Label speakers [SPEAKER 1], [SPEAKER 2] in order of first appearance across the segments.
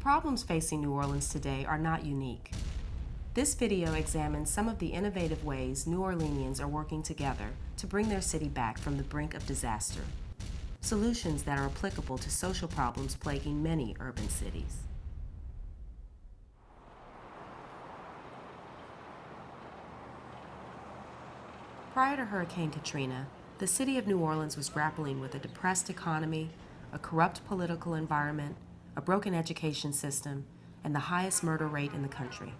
[SPEAKER 1] problems facing New Orleans today are not unique. This video examines some of the innovative ways New Orleanians are working together to bring their city back from the brink of disaster. Solutions that are applicable to social problems plaguing many urban cities. Prior to Hurricane Katrina, the city of New Orleans was grappling with a depressed economy, a corrupt political environment, a broken education system, and the highest murder rate in the country.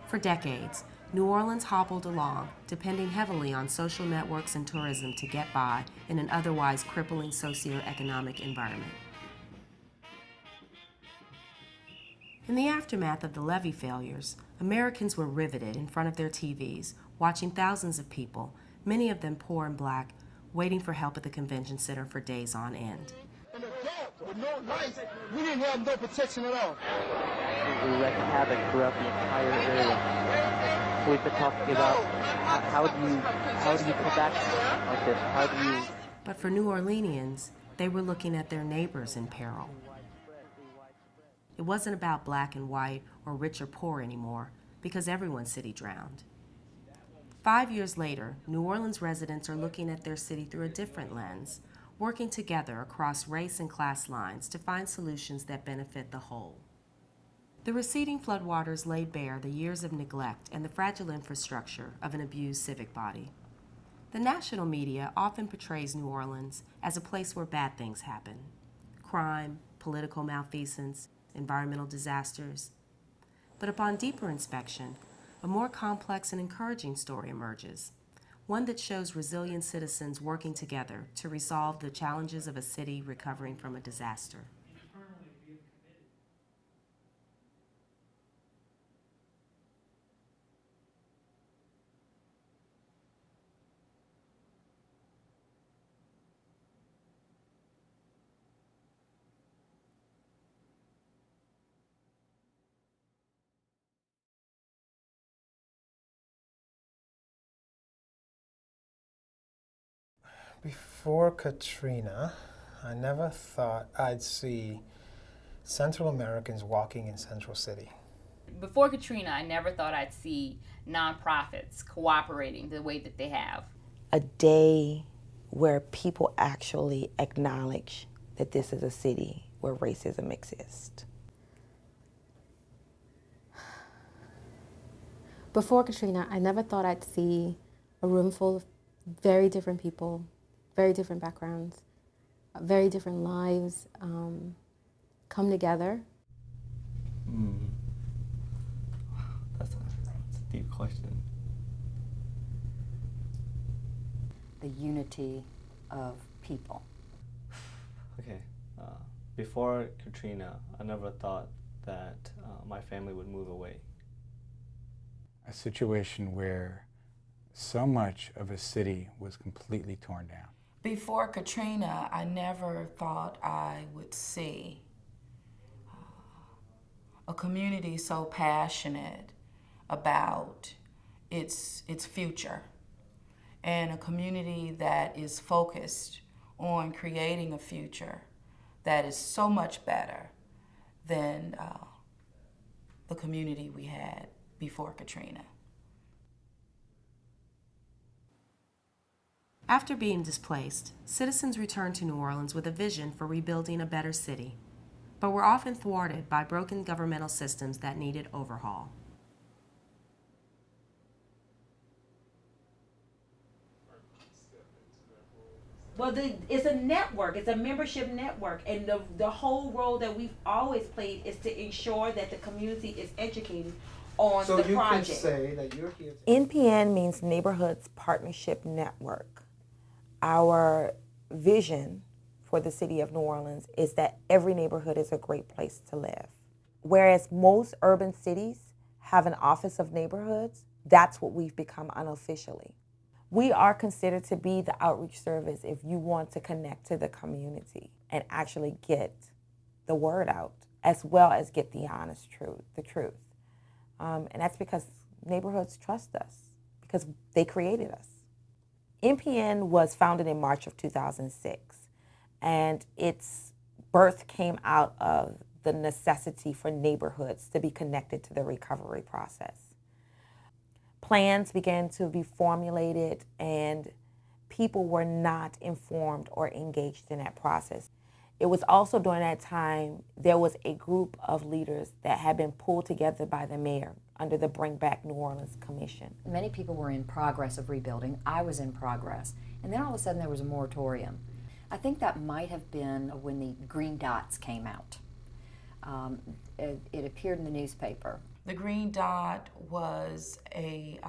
[SPEAKER 1] For decades, New Orleans hobbled along, depending heavily on social networks and tourism to get by in an otherwise crippling socioeconomic environment. In the aftermath of the levee failures, Americans were riveted in front of their TVs, watching thousands of people, many of them poor and black, waiting for help at the convention center for days on end.
[SPEAKER 2] In the dark, with no lights, we didn't have no protection at all.
[SPEAKER 3] We wreaked havoc throughout the entire area. So we've been talking about how do you come back like this? How do you?
[SPEAKER 1] But for New Orleanians, they were looking at their neighbors in peril. It wasn't about black and white or rich or poor anymore, because everyone's city drowned. 5 years later, New Orleans residents are looking at their city through a different lens, working together across race and class lines to find solutions that benefit the whole. The receding floodwaters laid bare the years of neglect and the fragile infrastructure of an abused civic body. The national media often portrays New Orleans as a place where bad things happen: crime, political malfeasance, environmental disasters. But upon deeper inspection, a more complex and encouraging story emerges, one that shows resilient citizens working together to resolve the challenges of a city recovering from a disaster.
[SPEAKER 4] Before Katrina, I never thought I'd see Central Americans walking in Central City.
[SPEAKER 5] Before Katrina, I never thought I'd see nonprofits cooperating the way that they have.
[SPEAKER 6] A day where people actually acknowledge that this is a city where racism exists.
[SPEAKER 7] Before Katrina, I never thought I'd see a room full of very different people, very different backgrounds, very different lives come together.
[SPEAKER 3] That's a deep question.
[SPEAKER 8] The unity of people.
[SPEAKER 3] Okay, before Katrina, I never thought that my family would move away.
[SPEAKER 9] A situation where so much of a city was completely torn down.
[SPEAKER 10] Before Katrina, I never thought I would see a community so passionate about its future, and a community that is focused on creating a future that is so much better than the community we had before Katrina.
[SPEAKER 1] After being displaced, citizens returned to New Orleans with a vision for rebuilding a better city, but were often thwarted by broken governmental systems that needed overhaul.
[SPEAKER 11] Well, it's a network. It's a membership network. And the whole role that we've always played is to ensure that the community is educated on the project.
[SPEAKER 4] So you can say that you're here to...
[SPEAKER 6] NPN means Neighborhoods Partnership Network. Our vision for the city of New Orleans is that every neighborhood is a great place to live. Whereas most urban cities have an office of neighborhoods, that's what we've become unofficially. We are considered to be the outreach service if you want to connect to the community and actually get the word out, as well as get the honest truth, the truth. And that's because neighborhoods trust us, because they created us. NPN was founded in March of 2006, and its birth came out of the necessity for neighborhoods to be connected to the recovery process. Plans began to be formulated, and people were not informed or engaged in that process. It was also during that time there was a group of leaders that had been pulled together by the mayor under the Bring Back New Orleans Commission.
[SPEAKER 8] Many people were in progress of rebuilding. I was in progress. And then all of a sudden there was a moratorium. I think that might have been when the green dots came out. It appeared in the newspaper.
[SPEAKER 10] The green dot was it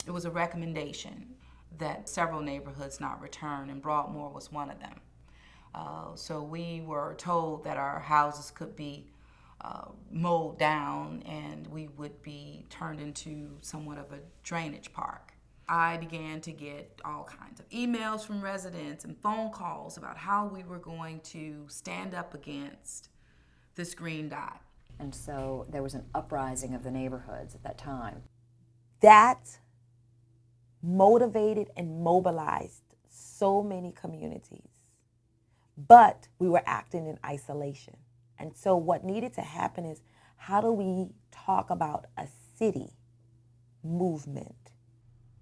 [SPEAKER 10] was a recommendation that several neighborhoods not return, and Broadmoor was one of them. So we were told that our houses could be mowed down and we would be turned into somewhat of a drainage park. I began to get all kinds of emails from residents and phone calls about how we were going to stand up against this green dot.
[SPEAKER 8] And so there was an uprising of the neighborhoods at that time.
[SPEAKER 6] That motivated and mobilized so many communities. But we were acting in isolation. And so what needed to happen is, how do we talk about a city movement?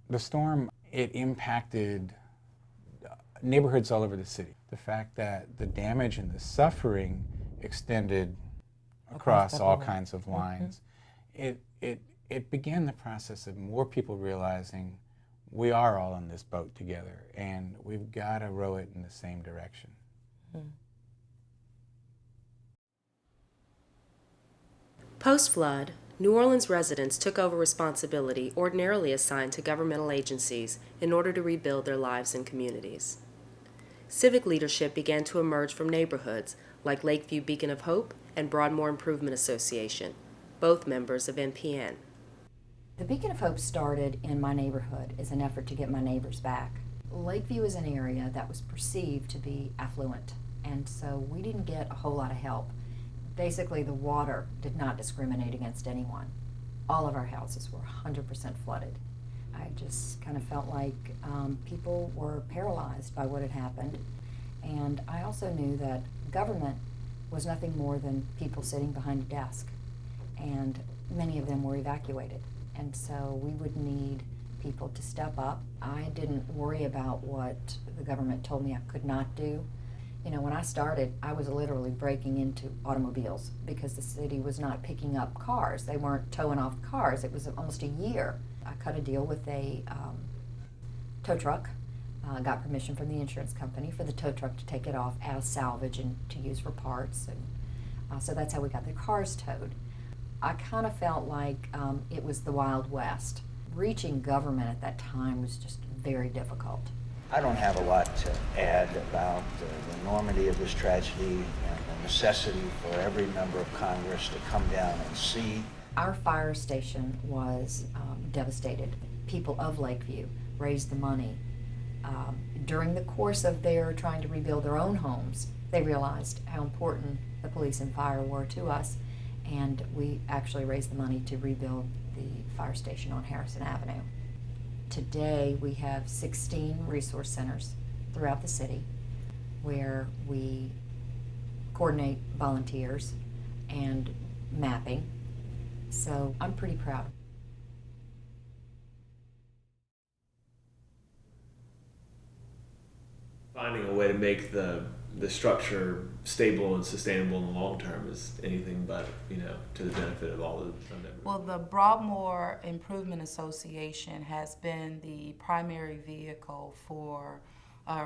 [SPEAKER 9] The storm, it impacted neighborhoods all over the city. The fact that the damage and the suffering extended across all kinds of lines, it began the process of more people realizing we are all in this boat together and we've got to row it in the same direction.
[SPEAKER 1] Post-flood, New Orleans residents took over responsibility ordinarily assigned to governmental agencies in order to rebuild their lives and communities. Civic leadership began to emerge from neighborhoods like Lakeview Beacon of Hope and Broadmoor Improvement Association, both members of NPN.
[SPEAKER 8] The Beacon of Hope started in my neighborhood as an effort to get my neighbors back. Lakeview is an area that was perceived to be affluent, and so we didn't get a whole lot of help. Basically, the water did not discriminate against anyone. All of our houses were 100% flooded. I just kind of felt like people were paralyzed by what had happened, and I also knew that government was nothing more than people sitting behind a desk, and many of them were evacuated. And so we would need people to step up. I didn't worry about what the government told me I could not do. You know, when I started, I was literally breaking into automobiles because the city was not picking up cars. They weren't towing off cars. It was almost a year. I cut a deal with a tow truck, got permission from the insurance company for the tow truck to take it off as salvage and to use for parts. And so that's how we got the cars towed. I kind of felt like it was the Wild West. Reaching government at that time was just very difficult.
[SPEAKER 12] I don't have a lot to add about the enormity of this tragedy and the necessity for every member of Congress to come down and see.
[SPEAKER 8] Our fire station was devastated. People of Lakeview raised the money. During the course of their trying to rebuild their own homes, they realized how important the police and fire were to us, and we actually raised the money to rebuild the fire station on Harrison Avenue. Today we have 16 resource centers throughout the city where we coordinate volunteers and mapping. So I'm pretty proud.
[SPEAKER 13] Finding a way to make the structure stable and sustainable in the long term is anything but, to the benefit of all of them.
[SPEAKER 10] Well, the Broadmoor Improvement Association has been the primary vehicle for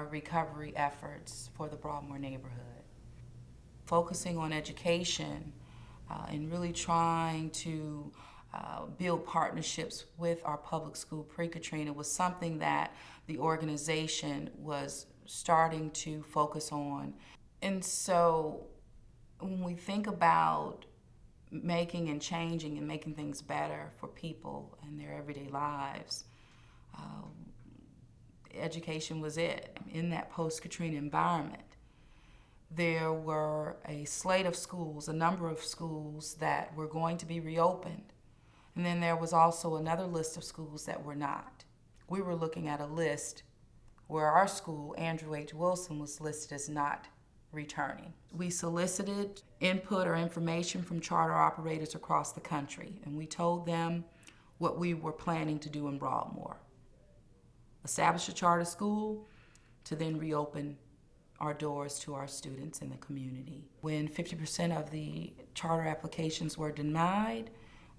[SPEAKER 10] recovery efforts for the Broadmoor neighborhood. Focusing on education and really trying to build partnerships with our public school pre-Katrina was something that the organization was starting to focus on. And so when we think about making and changing and making things better for people in their everyday lives, education was it. In that post-Katrina environment, there were a slate of schools, a number of schools that were going to be reopened. And then there was also another list of schools that were not. We were looking at a list where our school, Andrew H. Wilson, was listed as not returning. We solicited input or information from charter operators across the country, and we told them what we were planning to do in Broadmoor. Establish a charter school to then reopen our doors to our students in the community. When 50% of the charter applications were denied,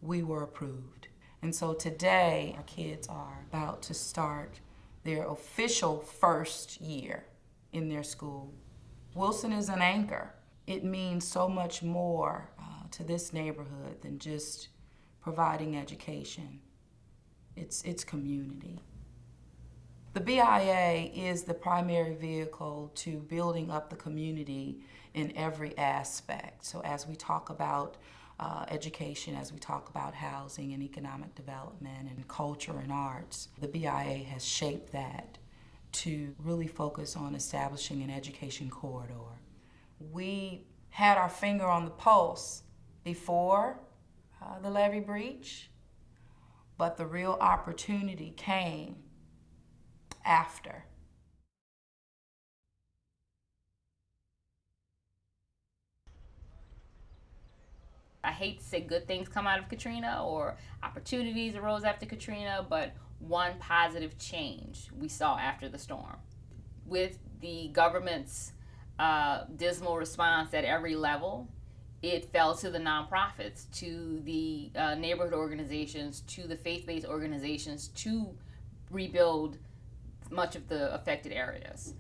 [SPEAKER 10] we were approved. And so today, our kids are about to start their official first year in their school. Wilson is an anchor. It means so much more to this neighborhood than just providing education. It's community. The BIA is the primary vehicle to building up the community in every aspect. So as we talk about education, as we talk about housing and economic development and culture and arts, the BIA has shaped that to really focus on establishing an education corridor. We had our finger on the pulse before the levee breach, but the real opportunity came after.
[SPEAKER 5] I hate to say good things come out of Katrina or opportunities arose after Katrina, but one positive change we saw after the storm. With the government's dismal response at every level, it fell to the nonprofits, to the neighborhood organizations, to the faith-based organizations to rebuild much of the affected areas.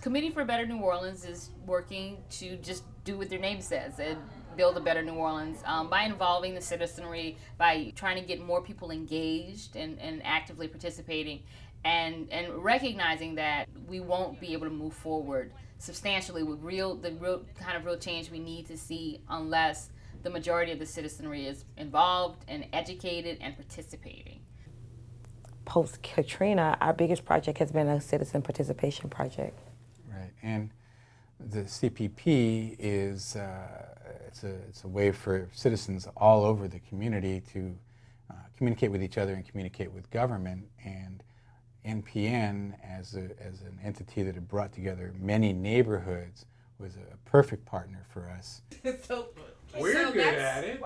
[SPEAKER 5] Committee for Better New Orleans is working to just do what their name says and build a better New Orleans by involving the citizenry, by trying to get more people engaged and actively participating, and recognizing that we won't be able to move forward substantially with the real change we need to see unless the majority of the citizenry is involved and educated and participating.
[SPEAKER 6] Post-Katrina, our biggest project has been a citizen participation project.
[SPEAKER 9] Right, and the CPP is it's a way for citizens all over the community to communicate with each other and communicate with government. And NPN, as an entity that had brought together many neighborhoods, was a perfect partner for us.
[SPEAKER 2] We're good at it.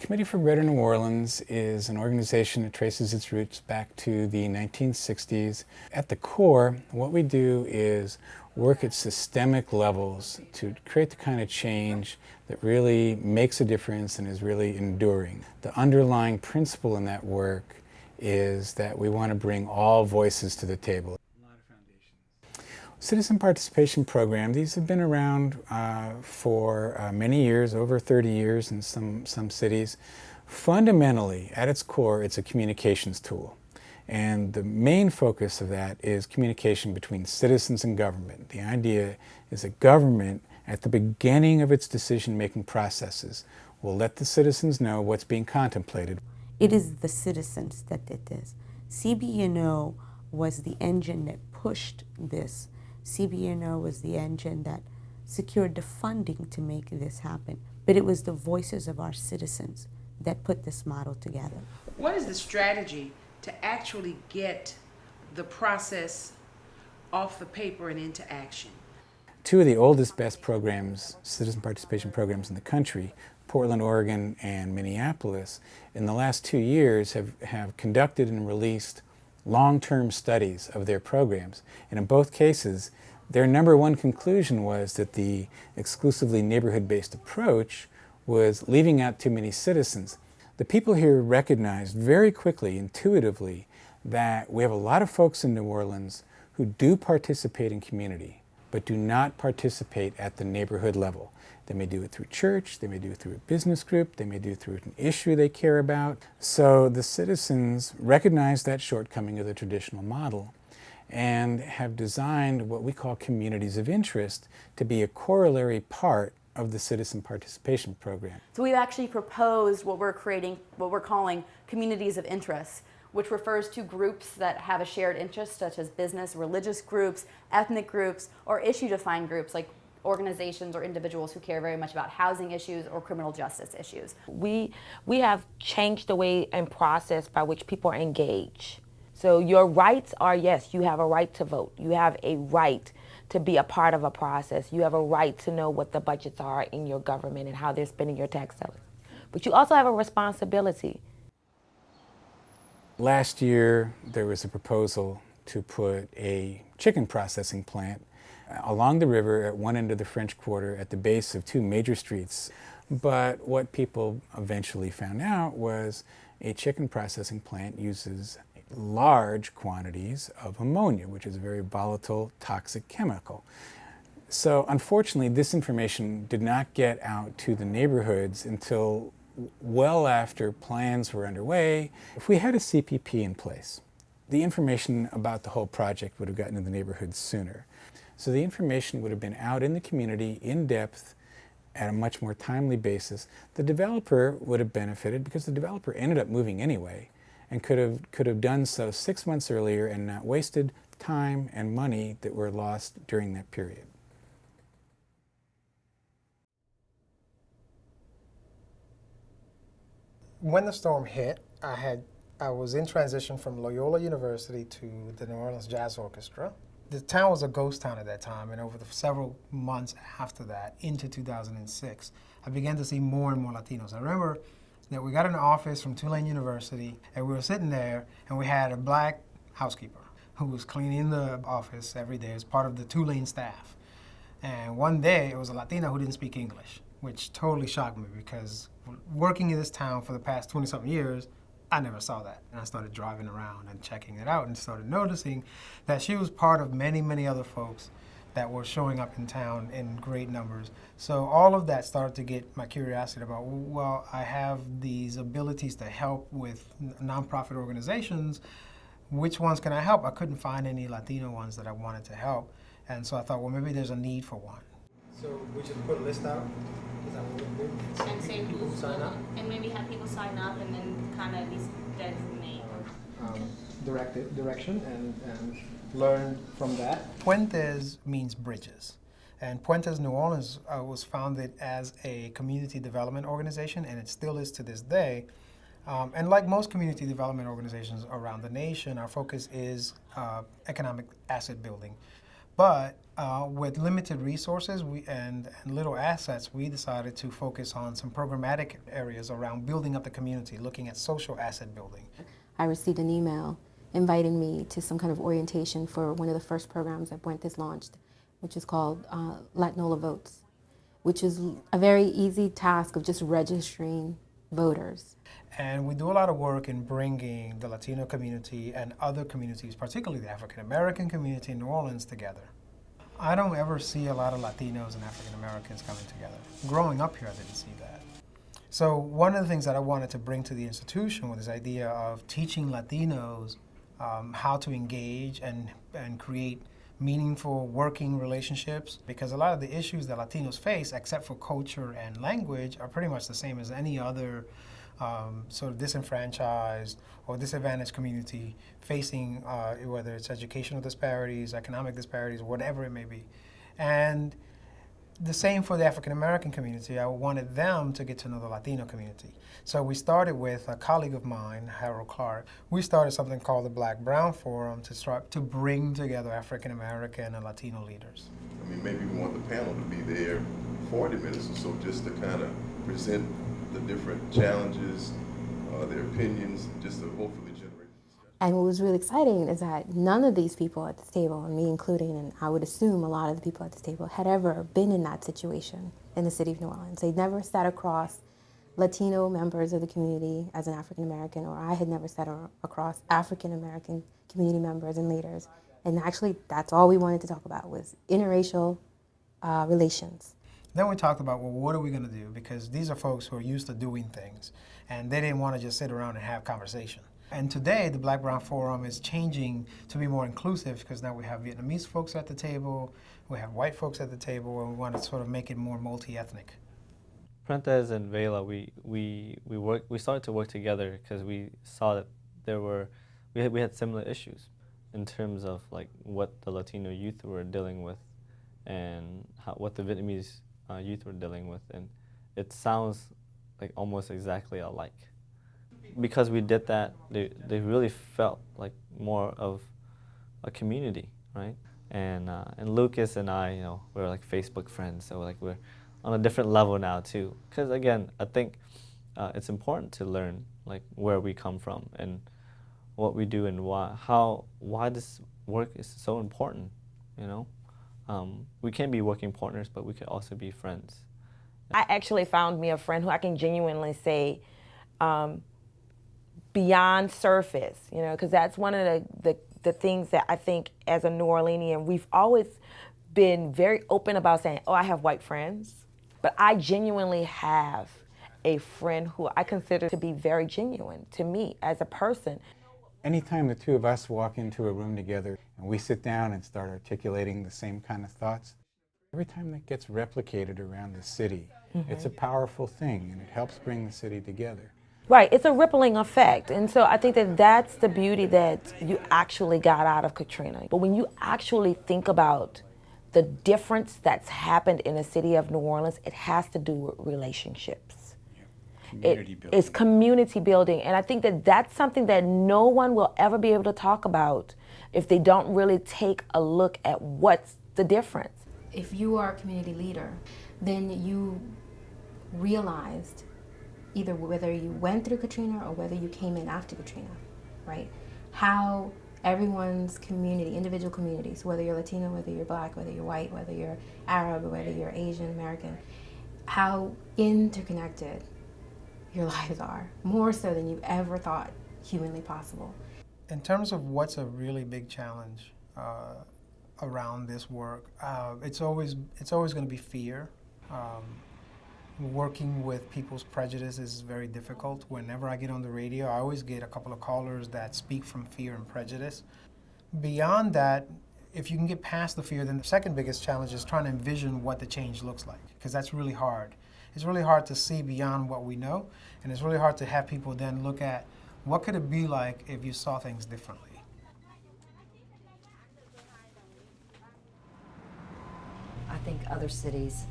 [SPEAKER 9] Committee for Better New Orleans is an organization that traces its roots back to the 1960s. At the core, what we do is work at systemic levels to create the kind of change that really makes a difference and is really enduring. The underlying principle in that work is that we want to bring all voices to the table. Citizen participation program, these have been around for many years, over 30 years in some cities. Fundamentally, at its core, it's a communications tool. And the main focus of that is communication between citizens and government. The idea is that government, at the beginning of its decision-making processes, will let the citizens know what's being contemplated.
[SPEAKER 14] It is the citizens that did this. CBNO was the engine that pushed this. CBNO was the engine that secured the funding to make this happen. But it was the voices of our citizens that put this model together.
[SPEAKER 11] What is the strategy to actually get the process off the paper and into action?
[SPEAKER 9] Two of the oldest, best programs, citizen participation programs in the country, Portland, Oregon, and Minneapolis, in the last 2 years have conducted and released long-term studies of their programs. And in both cases, their number one conclusion was that the exclusively neighborhood-based approach was leaving out too many citizens. The people here recognized very quickly, intuitively, that we have a lot of folks in New Orleans who do participate in community, but do not participate at the neighborhood level. They may do it through church, they may do it through a business group, they may do it through an issue they care about. So the citizens recognize that shortcoming of the traditional model and have designed what we call communities of interest to be a corollary part of the citizen participation program.
[SPEAKER 15] So we've actually proposed what we're calling communities of interest, which refers to groups that have a shared interest, such as business, religious groups, ethnic groups, or issue-defined groups like organizations or individuals who care very much about housing issues or criminal justice issues.
[SPEAKER 6] We have changed the way and process by which people are engaged. So your rights are, yes, you have a right to vote. You have a right to be a part of a process. You have a right to know what the budgets are in your government and how they're spending your tax dollars. But you also have a responsibility.
[SPEAKER 9] Last year, there was a proposal to put a chicken processing plant along the river at one end of the French Quarter at the base of two major streets. But what people eventually found out was a chicken processing plant uses large quantities of ammonia, which is a very volatile, toxic chemical. So unfortunately, this information did not get out to the neighborhoods until well after plans were underway. If we had a CPP in place, the information about the whole project would have gotten to the neighborhoods sooner. So the information would have been out in the community in depth at a much more timely basis. The developer would have benefited because the developer ended up moving anyway and could have done so 6 months earlier and not wasted time and money that were lost during that period.
[SPEAKER 4] When the storm hit, I was in transition from Loyola University to the New Orleans Jazz Orchestra. The town was a ghost town at that time, and over the several months after that, into 2006, I began to see more and more Latinos. I remember that we got an office from Tulane University, and we were sitting there, and we had a black housekeeper who was cleaning the office every day as part of the Tulane staff. And one day, it was a Latina who didn't speak English, which totally shocked me because working in this town for the past 20-something years, I never saw that. And I started driving around and checking it out and started noticing that she was part of many, many other folks that were showing up in town in great numbers. So all of that started to get my curiosity about, well, I have these abilities to help with nonprofit organizations. Which ones can I help? I couldn't find any Latino ones that I wanted to help. And so I thought, well, maybe there's a need for one. So we just put a list out? Is that what we do?
[SPEAKER 16] And say who sign up? And maybe have people sign up and then kind of designate.
[SPEAKER 4] Direction and learn from that. Puentes means bridges. And Puentes New Orleans was founded as a community development organization, and it still is to this day. And like most community development organizations around the nation, our focus is economic asset building. But with limited resources and little assets, we decided to focus on some programmatic areas around building up the community, looking at social asset building.
[SPEAKER 7] I received an email inviting me to some kind of orientation for one of the first programs that Puentes launched, which is called Latinola Votes, which is a very easy task of just registering voters.
[SPEAKER 4] And we do a lot of work in bringing the Latino community and other communities, particularly the African American community in New Orleans, together. I don't ever see a lot of Latinos and African Americans coming together. Growing up here, I didn't see that. So one of the things that I wanted to bring to the institution was this idea of teaching Latinos how to engage and create meaningful working relationships, because a lot of the issues that Latinos face, except for culture and language, are pretty much the same as any other sort of disenfranchised or disadvantaged community facing whether it's educational disparities, economic disparities, whatever it may be. And the same for the African American community. I wanted them to get to know the Latino community. So we started with a colleague of mine, Harold Clark. We started something called the Black-Brown Forum to start to bring together African American and Latino leaders.
[SPEAKER 17] I mean, maybe we want the panel to be there 40 minutes or so just to kind of present the different challenges, their opinions, just to hopefully generate.
[SPEAKER 7] And what was really exciting is that none of these people at this table, and me including, and I would assume a lot of the people at this table, had ever been in that situation in the city of New Orleans. They'd never sat across Latino members of the community as an African American, or I had never sat across African American community members and leaders. And actually, that's all we wanted to talk about was interracial relations.
[SPEAKER 4] Then we talked about, well, what are we going to do? Because these are folks who are used to doing things, and they didn't want to just sit around and have conversation. And today, the Black-Brown Forum is changing to be more inclusive because now we have Vietnamese folks at the table, we have white folks at the table, and we want to sort of make it more multi-ethnic.
[SPEAKER 18] Puentes and Vela, we started to work together because we saw that we had similar issues in terms of like what the Latino youth were dealing with and what the Vietnamese youth were dealing with, and it sounds like almost exactly alike. Because we did that, they really felt like more of a community, right? And Lucas and I, you know, we're like Facebook friends, so like we're on a different level now too. Because again, I think it's important to learn like where we come from and what we do and why this work is so important. You know, we can be working partners, but we could also be friends.
[SPEAKER 6] I actually found me a friend who I can genuinely say beyond surface, you know, because that's one of the things that I think as a New Orleanian, we've always been very open about saying, oh, I have white friends, but I genuinely have a friend who I consider to be very genuine to me as a person.
[SPEAKER 9] Anytime the two of us walk into a room together and we sit down and start articulating the same kind of thoughts, every time that gets replicated around the city, it's a powerful thing and it helps bring the city together.
[SPEAKER 6] Right, it's a rippling effect. And so I think that that's the beauty that you actually got out of Katrina. But when you actually think about the difference that's happened in the city of New Orleans, it has to do with relationships.
[SPEAKER 9] Community building.
[SPEAKER 6] It's community building. And I think that that's something that no one will ever be able to talk about if they don't really take a look at what's the difference.
[SPEAKER 7] If you are a community leader, then you realized either whether you went through Katrina or whether you came in after Katrina, right? How everyone's community, individual communities, whether you're Latino, whether you're Black, whether you're white, whether you're Arab, or whether you're Asian American, how interconnected your lives are, more so than you ever thought humanly possible.
[SPEAKER 4] In terms of what's a really big challenge around this work, it's always going to be fear. Working with people's prejudice is very difficult. Whenever I get on the radio, I always get a couple of callers that speak from fear and prejudice. Beyond that, if you can get past the fear, then the second biggest challenge is trying to envision what the change looks like, because that's really hard. It's really hard to see beyond what we know, and it's really hard to have people then look at what could it be like if you saw things differently.
[SPEAKER 8] I think other cities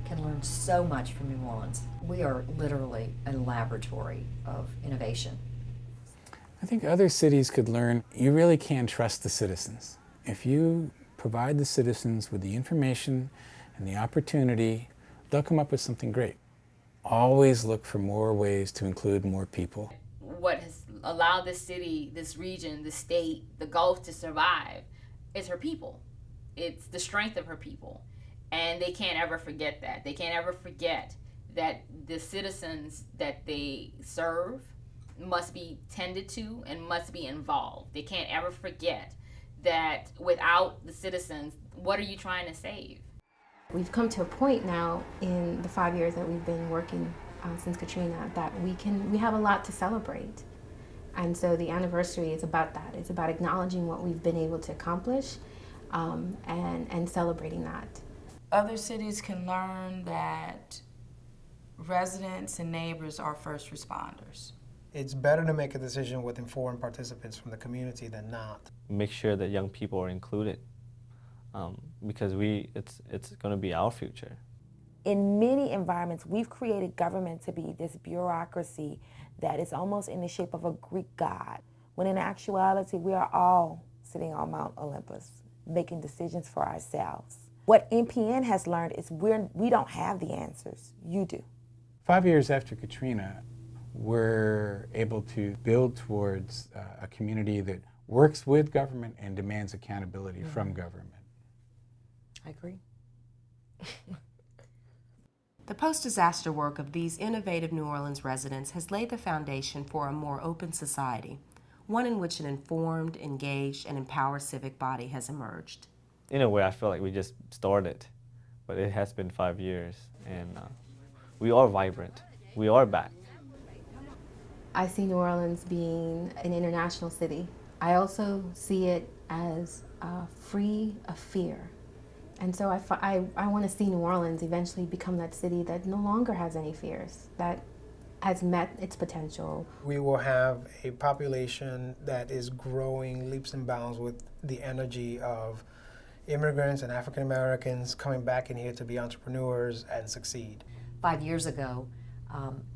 [SPEAKER 8] can learn so much from New Orleans. We are literally a laboratory of innovation.
[SPEAKER 9] I think other cities could learn you really can trust the citizens. If you provide the citizens with the information and the opportunity, they'll come up with something great. Always look for more ways to include more people.
[SPEAKER 5] What has allowed this city, this region, the state, the Gulf to survive is her people. It's the strength of her people. And they can't ever forget that. They can't ever forget that the citizens that they serve must be tended to and must be involved. They can't ever forget that without the citizens, what are you trying to save?
[SPEAKER 7] We've come to a point now in the 5 years that we've been working since Katrina that we have a lot to celebrate. And so the anniversary is about that. It's about acknowledging what we've been able to accomplish and celebrating that.
[SPEAKER 10] Other cities can learn that residents and neighbors are first responders.
[SPEAKER 4] It's better to make a decision with informed participants from the community than not.
[SPEAKER 18] Make sure that young people are included because it's going to be our future.
[SPEAKER 6] In many environments, we've created government to be this bureaucracy that is almost in the shape of a Greek god, when in actuality, we are all sitting on Mount Olympus, making decisions for ourselves. What NPN has learned is we don't have the answers. You do.
[SPEAKER 9] 5 years after Katrina, we're able to build towards a community that works with government and demands accountability from government.
[SPEAKER 6] I agree.
[SPEAKER 1] The post-disaster work of these innovative New Orleans residents has laid the foundation for a more open society, one in which an informed, engaged, and empowered civic body has emerged.
[SPEAKER 18] In a way, I feel like we just started, but it has been 5 years, and we are vibrant. We are back.
[SPEAKER 7] I see New Orleans being an international city. I also see it as free of fear. And so I want to see New Orleans eventually become that city that no longer has any fears, that has met its potential.
[SPEAKER 4] We will have a population that is growing leaps and bounds with the energy of immigrants and African Americans coming back in here to be entrepreneurs and succeed.
[SPEAKER 8] 5 years ago,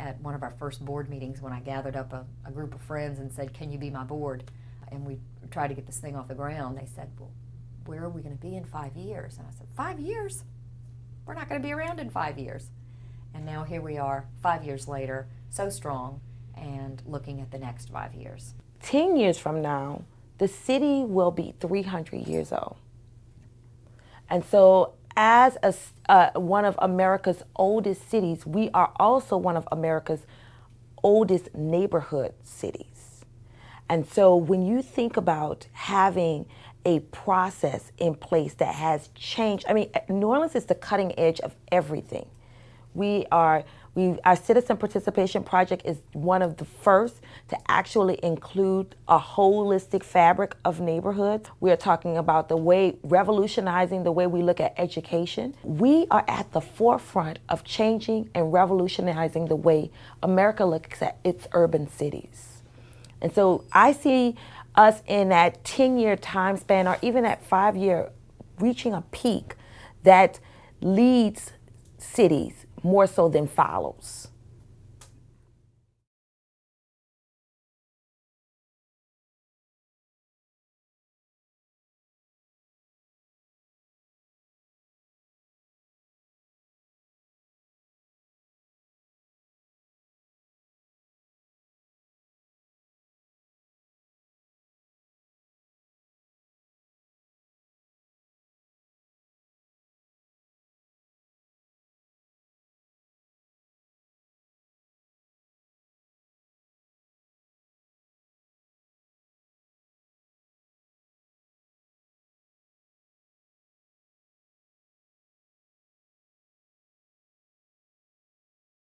[SPEAKER 8] at one of our first board meetings, when I gathered up a group of friends and said, "Can you be my board?" and we tried to get this thing off the ground, they said, "Well, where are we going to be in 5 years? And I said, 5 years? We're not going to be around in 5 years. And now here we are, 5 years later, so strong, and looking at the next 5 years.
[SPEAKER 6] 10 years from now, the city will be 300 years old. And so as one of America's oldest cities, we are also one of America's oldest neighborhood cities. And so when you think about having a process in place that has changed, I mean, New Orleans is the cutting edge of everything. Our citizen participation project is one of the first to actually include a holistic fabric of neighborhoods. We are talking about revolutionizing the way we look at education. We are at the forefront of changing and revolutionizing the way America looks at its urban cities. And so I see us in that 10-year time span, or even that 5-year, reaching a peak that leads cities more so than follows.